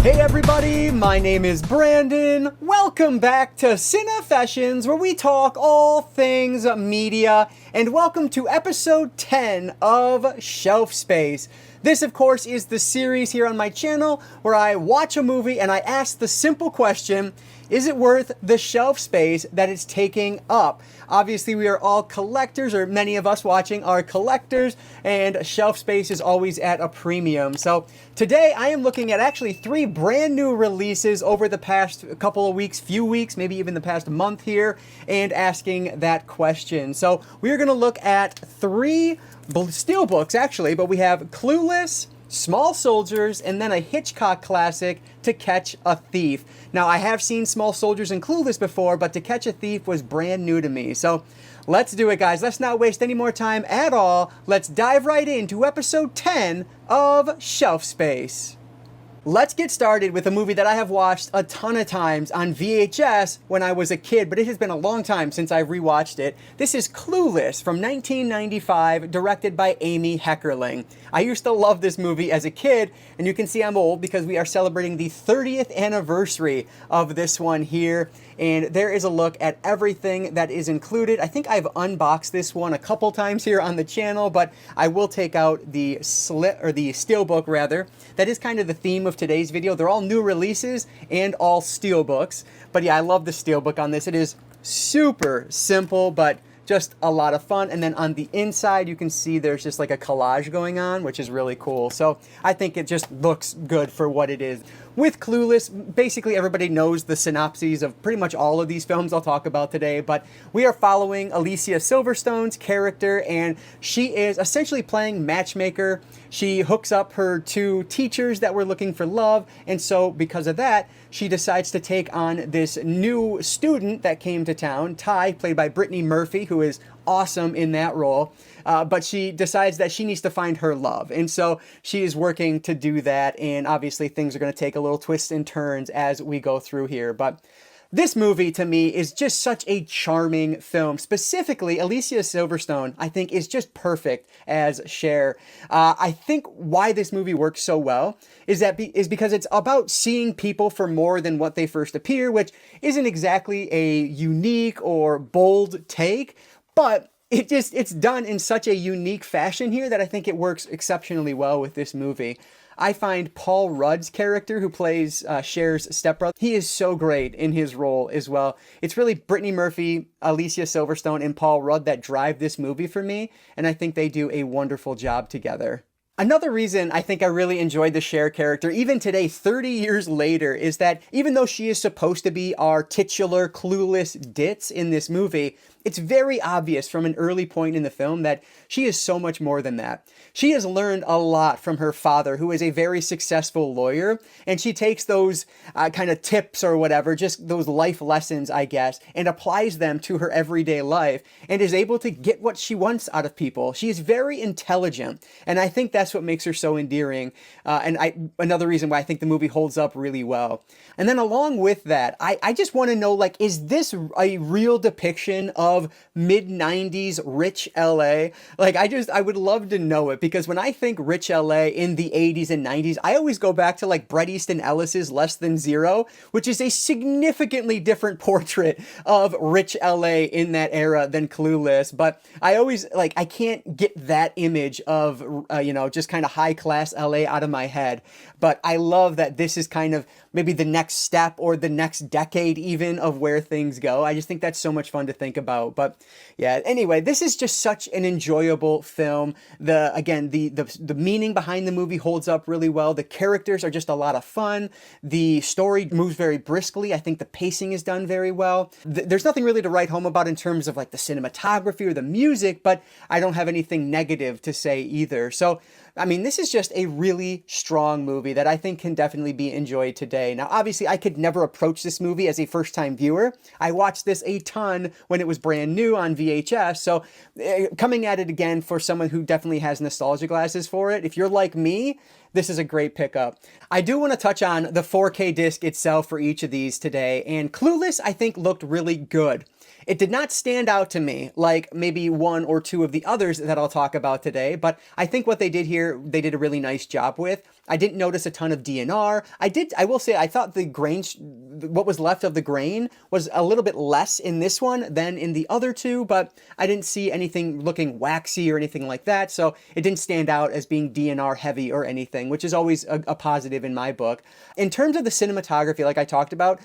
Hey everybody, my name is Brandon. Welcome back to Cinefessions, where we talk all things media, and welcome to episode 10 of Shelf Space. This, of course, is the series here on my channel where I watch a movie and I ask the simple question, is it worth the shelf space that it's taking up? Obviously, we are all collectors, or many of us watching are collectors, and shelf space is always at a premium. So today I am looking at actually 3 brand new releases over the past couple of weeks, few weeks, maybe even the past month here, and asking that question. So we are going to look at 3 steelbooks actually, but we have Clueless, Small Soldiers, and then a Hitchcock classic, To Catch a Thief. Now, I have seen Small Soldiers and Clueless before, but To Catch a Thief was brand new to me. So let's do it, guys. Let's not waste any more time at all. Let's dive right into episode 10 of Shelf Space. Let's get started with a movie that I have watched a ton of times on VHS when I was a kid, but it has been a long time since I've rewatched it. This is Clueless from 1995, directed by Amy Heckerling. I used to love this movie as a kid, and you can see I'm old because we are celebrating the 30th anniversary of this one here, and there is a look at everything that is included. I think I've unboxed this one a couple times here on the channel, but I will take out the steelbook rather. That is kind of the theme of today's video. They're all new releases and all steelbooks. But yeah, I love the steelbook on this. It is super simple, but just a lot of fun. And then on the inside, you can see there's just like a collage going on, which is really cool. So I think it just looks good for what it is. With Clueless, basically everybody knows the synopses of pretty much all of these films I'll talk about today, but we are following Alicia Silverstone's character, and she is essentially playing matchmaker. She hooks up her 2 teachers that were looking for love, and so because of that, she decides to take on this new student that came to town, Ty, played by Brittany Murphy, who is awesome in that role. But she decides that she needs to find her love. And so she is working to do that. And obviously things are going to take a little twists and turns as we go through here. But this movie, to me, is just such a charming film. Specifically, Alicia Silverstone, I think, is just perfect as Cher. I think why this movie works so well is because it's about seeing people for more than what they first appear, which isn't exactly a unique or bold take, but it's done in such a unique fashion here that I think it works exceptionally well with this movie. I find Paul Rudd's character, who plays Cher's stepbrother, he is so great in his role as well. It's really Brittany Murphy, Alicia Silverstone, and Paul Rudd that drive this movie for me, and I think they do a wonderful job together. Another reason I think I really enjoyed the Cher character, even today, 30 years later, is that even though she is supposed to be our titular clueless ditz in this movie, it's very obvious from an early point in the film that she is so much more than that. She has learned a lot from her father, who is a very successful lawyer, and she takes those kind of tips or whatever, just those life lessons, I guess, and applies them to her everyday life and is able to get what she wants out of people. She is very intelligent, and I think that's what makes her so endearing, another reason why I think the movie holds up really well. And then along with that, I just want to know, like, is this a real depiction of mid-90s rich LA? Like, I would love to know it, because when I think rich LA in the 80s and 90s, I always go back to like Bret Easton Ellis's Less Than Zero, which is a significantly different portrait of rich LA in that era than Clueless. But I always, like, I can't get that image of, just kind of high-class LA out of my head. But I love that this is kind of maybe the next step or the next decade even of where things go. I just think that's so much fun to think about. But yeah, anyway, this is just such an enjoyable film. The meaning behind the movie holds up really well. The characters are just a lot of fun. The story moves very briskly. I think the pacing is done very well. There's nothing really to write home about in terms of like the cinematography or the music, but I don't have anything negative to say either. So, I mean, this is just a really strong movie that I think can definitely be enjoyed today. Now, obviously, I could never approach this movie as a first-time viewer. I watched this a ton when it was brand new on VHS, so coming at it again for someone who definitely has nostalgia glasses for it, if you're like me, this is a great pickup. I do want to touch on the 4K disc itself for each of these today, and Clueless, I think, looked really good. It did not stand out to me like maybe one or two of the others that I'll talk about today, but I think what they did here, they did a really nice job with. I didn't notice a ton of DNR. I will say, I thought the grain, what was left of the grain was a little bit less in this one than in the other two, but I didn't see anything looking waxy or anything like that, so it didn't stand out as being DNR heavy or anything, which is always a positive in my book. In terms of the cinematography, like I talked about,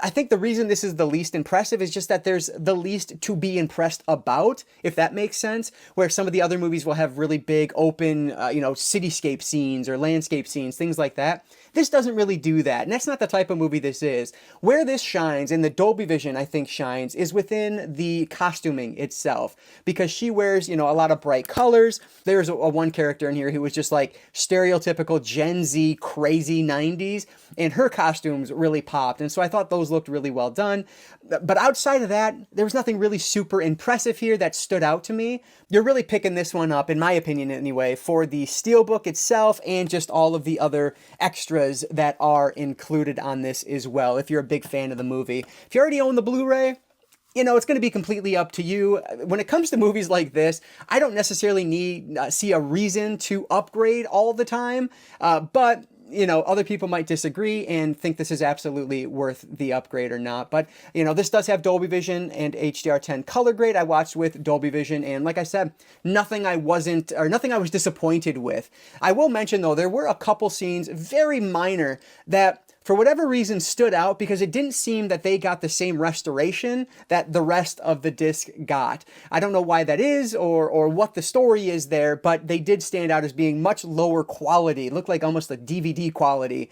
I think the reason this is the least impressive is just that there's the least to be impressed about, if that makes sense, where some of the other movies will have really big open, cityscape scenes or landscape scenes, things like that. This doesn't really do that, and that's not the type of movie this is. Where this shines, and the Dolby Vision I think shines, is within the costuming itself, because she wears, a lot of bright colors. There's a one character in here who was just like stereotypical Gen Z crazy 90s, and her costumes really popped, and so I thought those looked really well done. But outside of that, there was nothing really super impressive here that stood out to me. You're really picking this one up, in my opinion anyway, for the steelbook itself and just all of the other extras that are included on this as well, if you're a big fan of the movie. If you already own the Blu-ray, it's going to be completely up to you. When it comes to movies like this, I don't necessarily see a reason to upgrade all the time, but other people might disagree and think this is absolutely worth the upgrade or not. But, this does have Dolby Vision and HDR10 color grade. I watched with Dolby Vision, and like I said, nothing I was disappointed with. I will mention, though, there were a couple scenes, very minor, that for whatever reason stood out because it didn't seem that they got the same restoration that the rest of the disc got. I don't know why that is or what the story is there, but they did stand out as being much lower quality. It looked like almost a DVD quality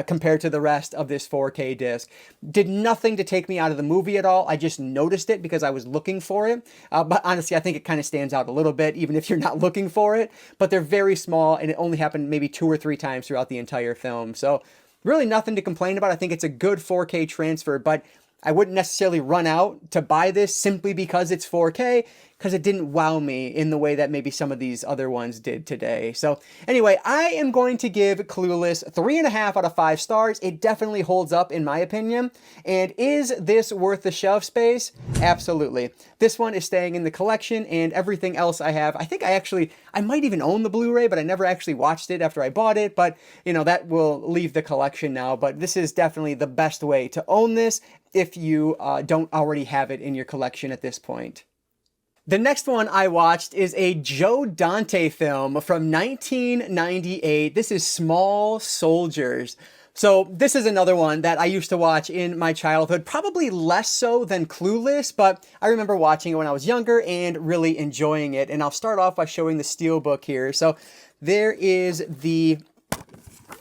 compared to the rest of this 4K disc. Did nothing to take me out of the movie at all. I just noticed it because I was looking for it. But honestly, I think it kind of stands out a little bit, even if you're not looking for it. But they're very small, and it only happened maybe 2 or 3 times throughout the entire film. So really nothing to complain about. I think it's a good 4K transfer, but I wouldn't necessarily run out to buy this simply because it's 4K, because it didn't wow me in the way that maybe some of these other ones did today. So anyway, I am going to give Clueless 3.5 out of 5 stars. It definitely holds up in my opinion. And is this worth the shelf space? Absolutely. This one is staying in the collection, and everything else I have, I think I might even own the Blu-ray, but I never actually watched it after I bought it. But that will leave the collection now. But this is definitely the best way to own this if you don't already have it in your collection at this point. The next one I watched is a Joe Dante film from 1998. This is Small Soldiers. So this is another one that I used to watch in my childhood, probably less so than Clueless, but I remember watching it when I was younger and really enjoying it. And I'll start off by showing the steelbook here. So there is the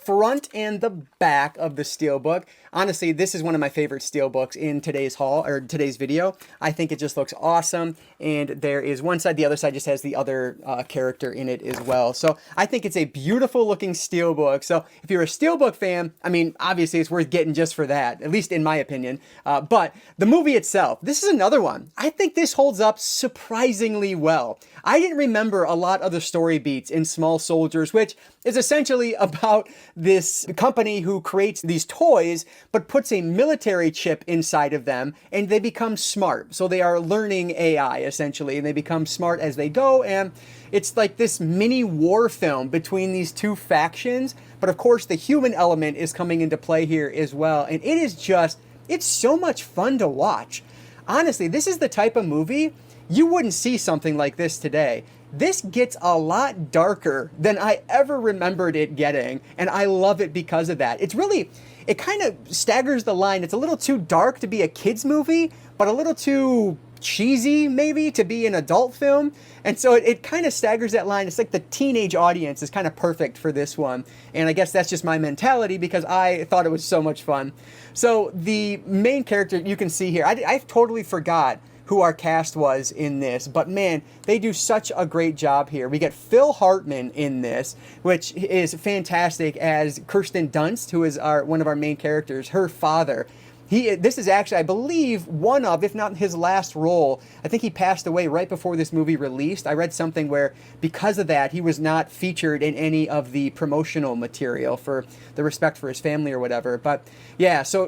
front and the back of the steelbook. Honestly, this is one of my favorite steelbooks in today's haul or today's video. I think it just looks awesome, and there is one side, the other side just has the other character in it as well. So I think it's a beautiful looking steelbook. So if you're a steelbook fan, I mean, obviously it's worth getting just for that, at least in my opinion. But the movie itself, this is another one. I think this holds up surprisingly well. I didn't remember a lot of the story beats in Small Soldiers, which is essentially about this company who creates these toys but puts a military chip inside of them, and they become smart. So they are learning AI essentially, and they become smart as they go, and it's like this mini war film between these two factions. But of course the human element is coming into play here as well, and it's so much fun to watch. Honestly, this is the type of movie you wouldn't see something like this today. This gets a lot darker than I ever remembered it getting, and I love it because of that. It kind of staggers the line. It's a little too dark to be a kid's movie, but a little too cheesy maybe to be an adult film. And so it kind of staggers that line. It's like the teenage audience is kind of perfect for this one. And I guess that's just my mentality because I thought it was so much fun. So the main character you can see here, I totally forgot who our cast was in this, but man, they do such a great job here. We get Phil Hartman in this, which is fantastic as Kirsten Dunst, who is one of our main characters, her father. This is actually, I believe, one of, if not his last role. I think he passed away right before this movie released. I read something where, because of that, he was not featured in any of the promotional material for the respect for his family or whatever. But yeah, so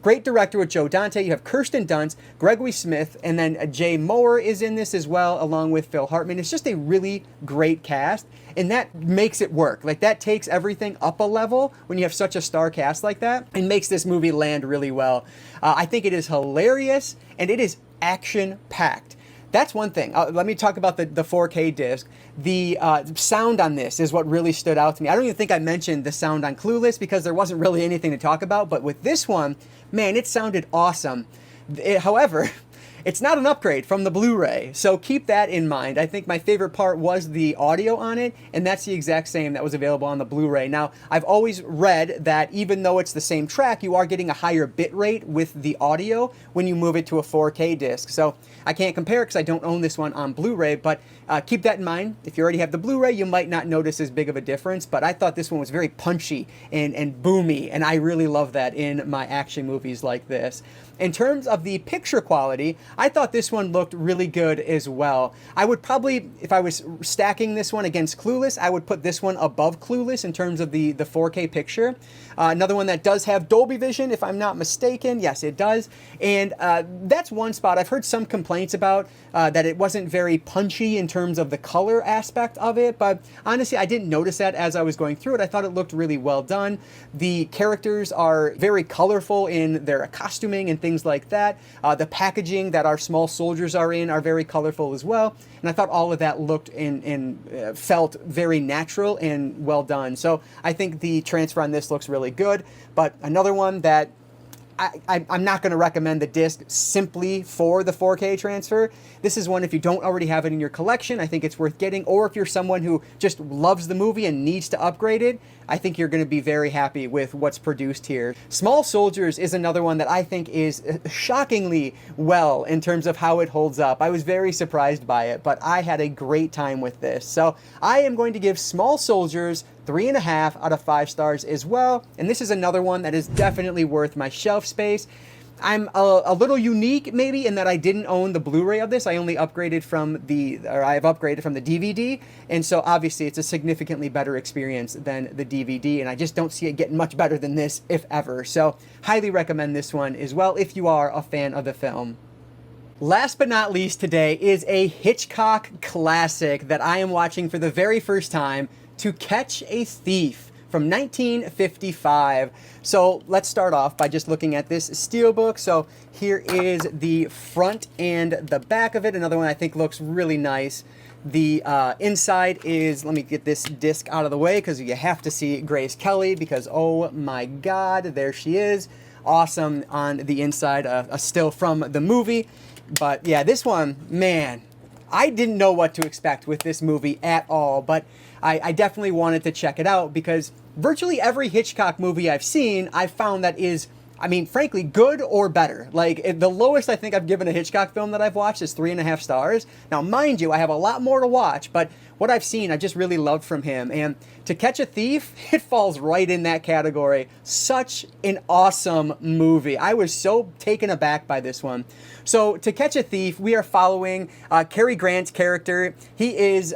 great director with Joe Dante. You have Kirsten Dunst, Gregory Smith, and then Jay Moore is in this as well, along with Phil Hartman. It's just a really great cast, and that makes it work. Like, that takes everything up a level when you have such a star cast like that, and makes this movie land really well. I think it is hilarious, and it is action-packed. That's one thing. Let me talk about the 4K disc. The sound on this is what really stood out to me. I don't even think I mentioned the sound on Clueless because there wasn't really anything to talk about, but with this one, man, it sounded awesome. However, it's not an upgrade from the Blu-ray, so keep that in mind. I think my favorite part was the audio on it, and that's the exact same that was available on the Blu-ray. Now, I've always read that even though it's the same track, you are getting a higher bit rate with the audio when you move it to a 4K disc. So I can't compare because I don't own this one on Blu-ray, but keep that in mind. If you already have the Blu-ray, you might not notice as big of a difference, but I thought this one was very punchy and boomy, and I really love that in my action movies like this. In terms of the picture quality, I thought this one looked really good as well. I would probably, if I was stacking this one against Clueless, I would put this one above Clueless in terms of the 4K picture. Another one that does have Dolby Vision, if I'm not mistaken. Yes, it does. And that's one spot. I've heard some complaints about that it wasn't very punchy in terms of the color aspect of it, but honestly, I didn't notice that as I was going through it. I thought it looked really well done. The characters are very colorful in their costuming and things like that. The packaging that our small soldiers are in are very colorful as well. And I thought all of that looked and felt very natural and well done. So I think the transfer on this looks really good. But another one that I'm not going to recommend the disc simply for the 4K transfer. This is one, if you don't already have it in your collection, I think it's worth getting. Or if you're someone who just loves the movie and needs to upgrade it, I think you're going to be very happy with what's produced here. Small Soldiers is another one that I think is shockingly well in terms of how it holds up. I was very surprised by it, but I had a great time with this. So I am going to give Small Soldiers 3.5 out of 5 stars as well. And this is another one that is definitely worth my shelf space. I'm a little unique maybe in that I didn't own the Blu-ray of this. I only upgraded from I've upgraded from the DVD. And so obviously it's a significantly better experience than the DVD. And I just don't see it getting much better than this, if ever. So highly recommend this one as well if you are a fan of the film. Last but not least today is a Hitchcock classic that I am watching for the very first time, To Catch a Thief from 1955. So let's start off by just looking at this steelbook. So here is the front and the back of it. Another one I think looks really nice. The inside is, let me get this disc out of the way because you have to see Grace Kelly because oh my God, there she is. Awesome on the inside, a still from the movie. But yeah, this one, man, I didn't know what to expect with this movie at all, but I definitely wanted to check it out because virtually every Hitchcock movie I've seen, I've found that is, I mean, frankly, good or better. Like, the lowest I think I've given a Hitchcock film that I've watched is 3.5 stars. Now, mind you, I have a lot more to watch, but what I've seen, I just really loved from him. And To Catch a Thief, it falls right in that category. Such an awesome movie. I was so taken aback by this one. So, To Catch a Thief, we are following Cary Grant's character. He is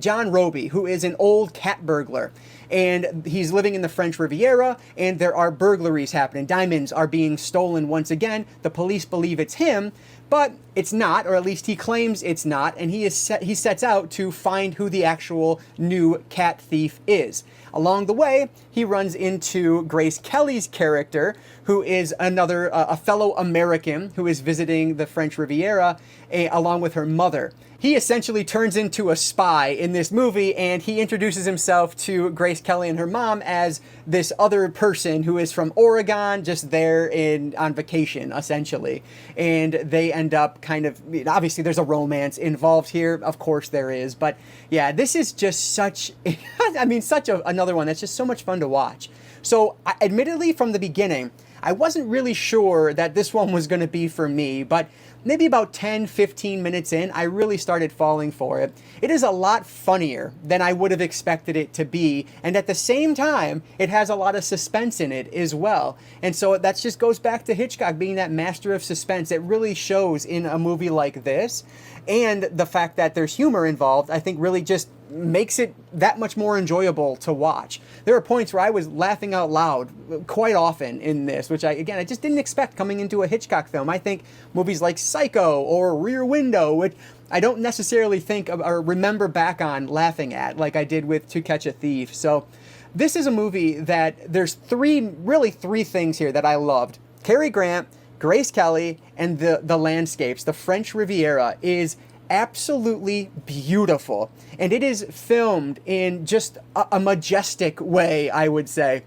John Roby, who is an old cat burglar. And he's living in the French Riviera, and there are burglaries happening. Diamonds are being stolen once again. The police believe it's him, but it's not, or at least he claims it's not, and he sets out to find who the actual new cat thief is. Along the way, he runs into Grace Kelly's character, who is a fellow American who is visiting the French Riviera, along with her mother. He essentially turns into a spy in this movie, and he introduces himself to Grace Kelly and her mom as this other person who is from Oregon, just there on vacation, essentially. And they end up kind of, obviously there's a romance involved here, of course there is, but yeah, this is just such, I mean, another one that's just so much fun to watch. So, admittedly, from the beginning, I wasn't really sure that this one was going to be for me, but maybe about 10-15 minutes in, I really started falling for it. It is a lot funnier than I would have expected it to be, and at the same time, it has a lot of suspense in it as well. And so that just goes back to Hitchcock being that master of suspense. It really shows in a movie like this, and the fact that there's humor involved, I think really just makes it that much more enjoyable to watch. There are points where I was laughing out loud quite often in this, which I just didn't expect coming into a Hitchcock film. I think movies like Psycho or Rear Window, which I don't necessarily think of or remember back on laughing at like I did with To Catch a Thief. So this is a movie that there's three things here that I loved. Cary Grant, Grace Kelly, and the landscapes. The French Riviera is absolutely beautiful, and it is filmed in just a majestic way, I would say.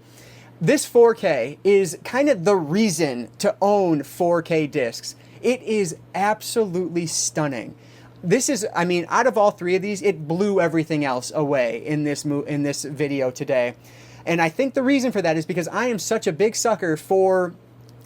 This 4K is kind of the reason to own 4K discs. It is absolutely stunning. This is, I mean, out of all three of these, it blew everything else away in this video today. And I think the reason for that is because I am such a big sucker for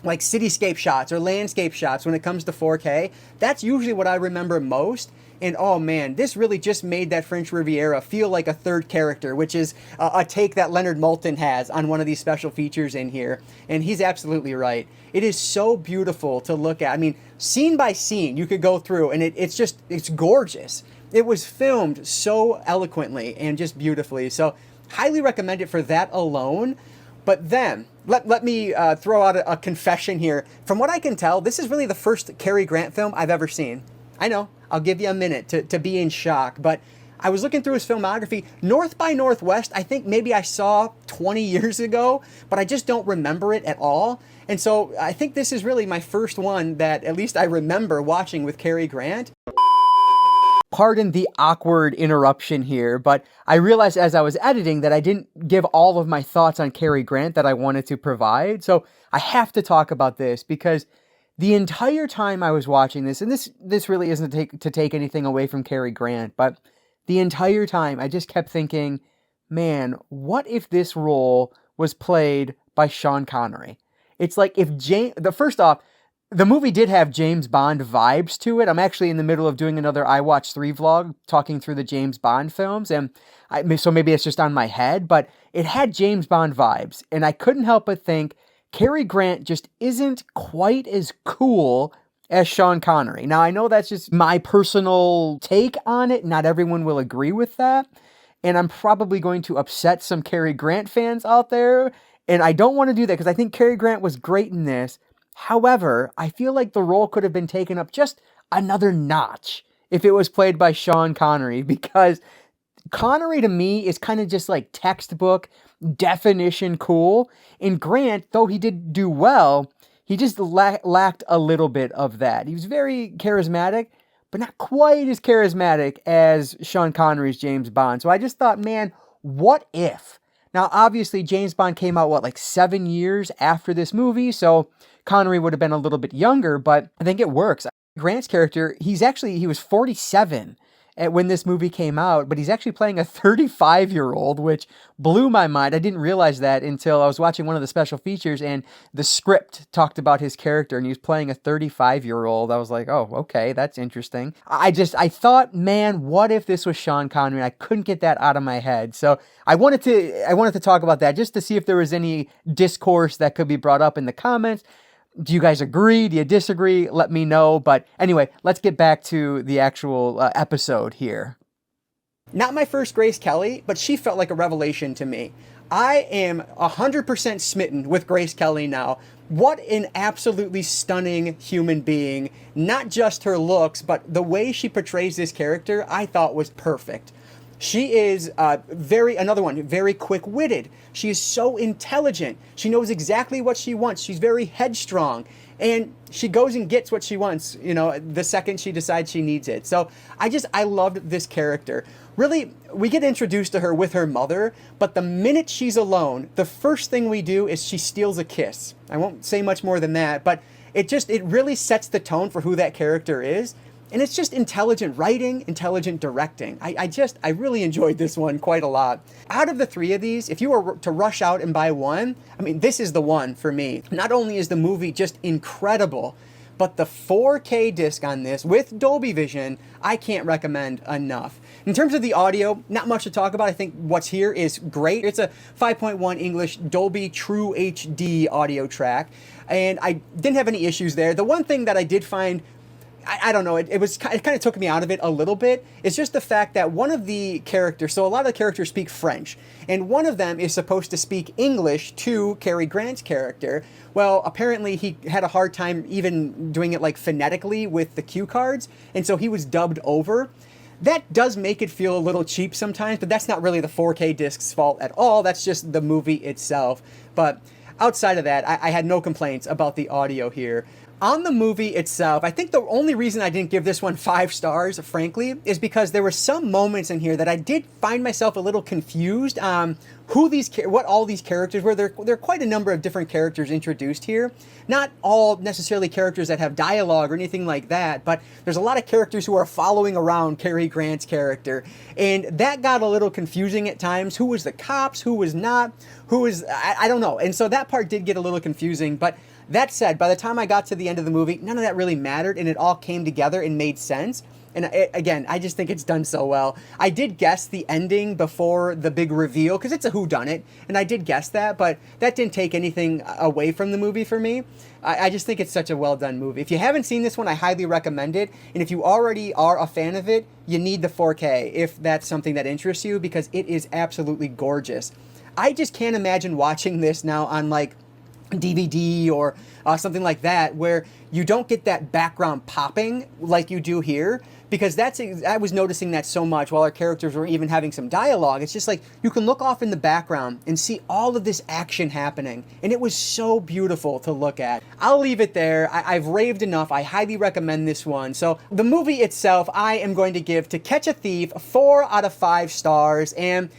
like cityscape shots or landscape shots when it comes to 4K. That's usually what I remember most. And oh man, this really just made that French Riviera feel like a third character, which is a take that Leonard Maltin has on one of these special features in here. And he's absolutely right. It is so beautiful to look at. I mean, scene by scene, you could go through and it's gorgeous. It was filmed so eloquently and just beautifully. So highly recommend it for that alone. But then, let me throw out a confession here. From what I can tell, this is really the first Cary Grant film I've ever seen. I know, I'll give you a minute to be in shock, but I was looking through his filmography. North by Northwest, I think maybe I saw 20 years ago, but I just don't remember it at all. And so I think this is really my first one that at least I remember watching with Cary Grant. Pardon the awkward interruption here, but I realized as I was editing that I didn't give all of my thoughts on Cary Grant that I wanted to provide. So I have to talk about this because the entire time I was watching this, and this really isn't to take anything away from Cary Grant, but the entire time I just kept thinking, man, what if this role was played by Sean Connery? It's like if first off, the movie did have James Bond vibes to it. I'm actually in the middle of doing another I Watch 3 vlog talking through the James Bond films, and so maybe it's just on my head, but it had James Bond vibes, and I couldn't help but think Cary Grant just isn't quite as cool as Sean Connery. Now, I know that's just my personal take on it. Not everyone will agree with that, and I'm probably going to upset some Cary Grant fans out there, and I don't want to do that because I think Cary Grant was great in this. However, I feel like the role could have been taken up just another notch if it was played by Sean Connery, because Connery to me is kind of just like textbook definition cool. And Grant, though he did do well, he just lacked a little bit of that. He was very charismatic, but not quite as charismatic as Sean Connery's James Bond. So I just thought, man, what if? Now, obviously, James Bond came out, like 7 years after this movie, so Connery would have been a little bit younger, but I think it works. Grant's character, he was 47 when this movie came out, but he's actually playing a 35-year-old, which blew my mind. I didn't realize that until I was watching one of the special features, and the script talked about his character, and he was playing a 35-year-old. I was like, oh, okay, that's interesting. I thought, man, what if this was Sean Connery? And I couldn't get that out of my head. So I wanted to talk about that just to see if there was any discourse that could be brought up in the comments. Do you guys agree? Do you disagree? Let me know. But anyway, let's get back to the actual episode here. Not my first Grace Kelly, but she felt like a revelation to me. I am 100% smitten with Grace Kelly now. What an absolutely stunning human being. Not just her looks, but the way she portrays this character, I thought was perfect. She is very quick-witted. She is so intelligent. She knows exactly what she wants. She's very headstrong. And she goes and gets what she wants, the second she decides she needs it. So I loved this character. Really, we get introduced to her with her mother, but the minute she's alone, the first thing we do is she steals a kiss. I won't say much more than that, but it really sets the tone for who that character is. And it's just intelligent writing, intelligent directing. I really enjoyed this one quite a lot. Out of the three of these, if you were to rush out and buy one, I mean, this is the one for me. Not only is the movie just incredible, but the 4K disc on this with Dolby Vision, I can't recommend enough. In terms of the audio, not much to talk about. I think what's here is great. It's a 5.1 English Dolby True HD audio track, and I didn't have any issues there. The one thing that I did find, I don't know, it kind of took me out of it a little bit. It's just the fact that one of the characters, so a lot of the characters speak French, and one of them is supposed to speak English to Cary Grant's character. Well, apparently he had a hard time even doing it like phonetically with the cue cards, and so he was dubbed over. That does make it feel a little cheap sometimes, but that's not really the 4K disc's fault at all. That's just the movie itself. But outside of that, I had no complaints about the audio here. On the movie itself, I think the only reason I didn't give this one 5 stars, frankly, is because there were some moments in here that I did find myself a little confused on what all these characters were. There are quite a number of different characters introduced here. Not all necessarily characters that have dialogue or anything like that, but there's a lot of characters who are following around Cary Grant's character, and that got a little confusing at times. Who was the cops? Who was not? Who was... I don't know. And so that part did get a little confusing, but that said, by the time I got to the end of the movie, none of that really mattered, and it all came together and made sense. And again, I just think it's done so well. I did guess the ending before the big reveal, because it's a whodunit, and I did guess that, but that didn't take anything away from the movie for me. I just think it's such a well-done movie. If you haven't seen this one, I highly recommend it. And if you already are a fan of it, you need the 4K if that's something that interests you, because it is absolutely gorgeous. I just can't imagine watching this now on, like, DVD or something like that, where you don't get that background popping like you do here, because I was noticing that so much while our characters were even having some dialogue. It's just like you can look off in the background and see all of this action happening, and it was so beautiful to look at. I'll leave it there. I've raved enough. I highly recommend this one. So the movie itself, I am going to give To Catch a Thief 4 out of 5 stars, and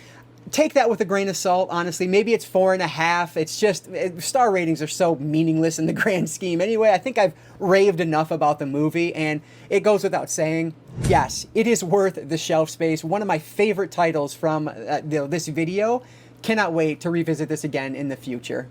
take that with a grain of salt, honestly. Maybe it's 4.5. It's just, star ratings are so meaningless in the grand scheme. Anyway, I think I've raved enough about the movie, and it goes without saying, yes, it is worth the shelf space. One of my favorite titles from this video. Cannot wait to revisit this again in the future.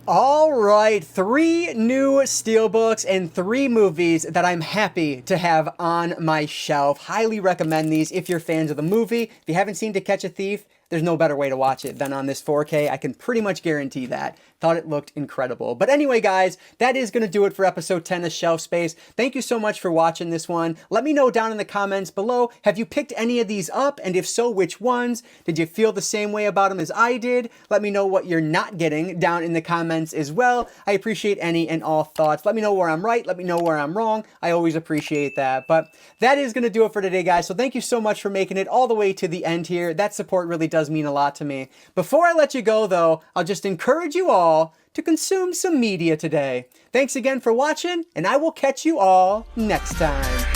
All right, 3 new Steelbooks and 3 movies that I'm happy to have on my shelf. Highly recommend these if you're fans of the movie. If you haven't seen To Catch a Thief, there's no better way to watch it than on this 4K. I can pretty much guarantee that. Thought it looked incredible. But anyway, guys, that is going to do it for episode 10 of Shelf Space. Thank you so much for watching this one. Let me know down in the comments below, have you picked any of these up? And if so, which ones? Did you feel the same way about them as I did? Let me know what you're not getting down in the comments as well. I appreciate any and all thoughts. Let me know where I'm right. Let me know where I'm wrong. I always appreciate that. But that is going to do it for today, guys. So thank you so much for making it all the way to the end here. That support really does mean a lot to me. Before I let you go, though, I'll just encourage you all to consume some media today. Thanks again for watching, and I will catch you all next time.